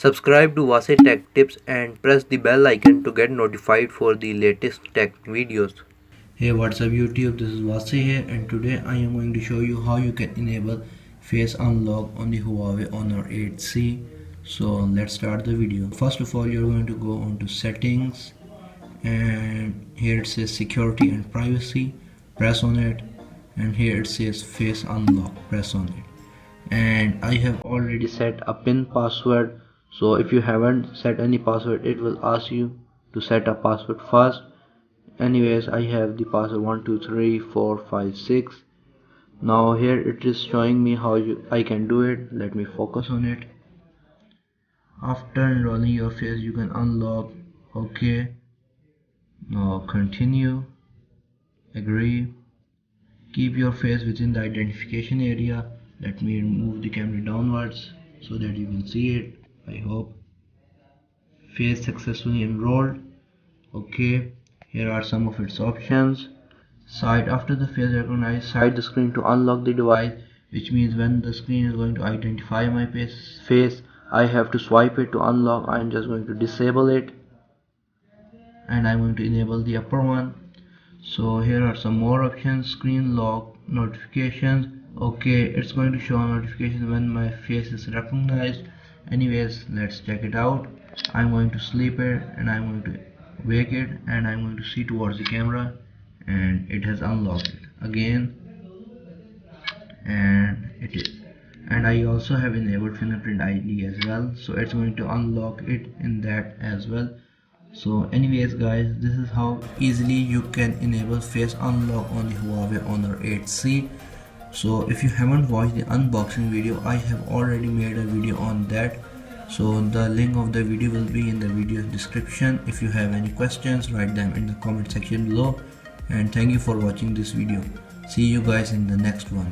Subscribe to Wasay Tech Tips and press the bell icon to get notified for the latest tech videos. Hey, what's up YouTube, this is Wasay here, and today I am going to show you how you can enable face unlock on the Huawei Honor 8C. So let's start the video. First of all, you're going to go on to settings, and here it says security and privacy, press on it, and here it says face unlock, press on it. And I have already set a pin password, so if you haven't set any password, it will ask you to set a password first. Anyways, I have the password 123456. Now here it is showing me how I can do it. Let me focus on it. After enrolling your face, you can unlock. Okay, now continue, agree, keep your face within the identification area. Let me move the camera downwards so that you can see it. I hope. Face successfully enrolled. Okay, here are some of its options. Side after the face recognized, side the screen to unlock the device, which means when the screen is going to identify my face, I have to swipe it to unlock. I am just going to disable it, and I'm going to enable the upper one. So here are some more options. Screen lock notifications. Okay, it's going to show notifications when my face is recognized. Anyways, let's check it out. I'm going to sleep it, and I'm going to wake it, and I'm going to see towards the camera, and it has unlocked it again, and it is. And I also have enabled fingerprint ID as well, so it's going to unlock it in that as well. So anyways guys, this is how easily you can enable face unlock on the Huawei Honor 8C. So if you haven't watched the unboxing video, I have already made a video on that, so the link of the video will be in the video description. If you have any questions, write them in the comment section below, and thank you for watching this video. See you guys in the next one.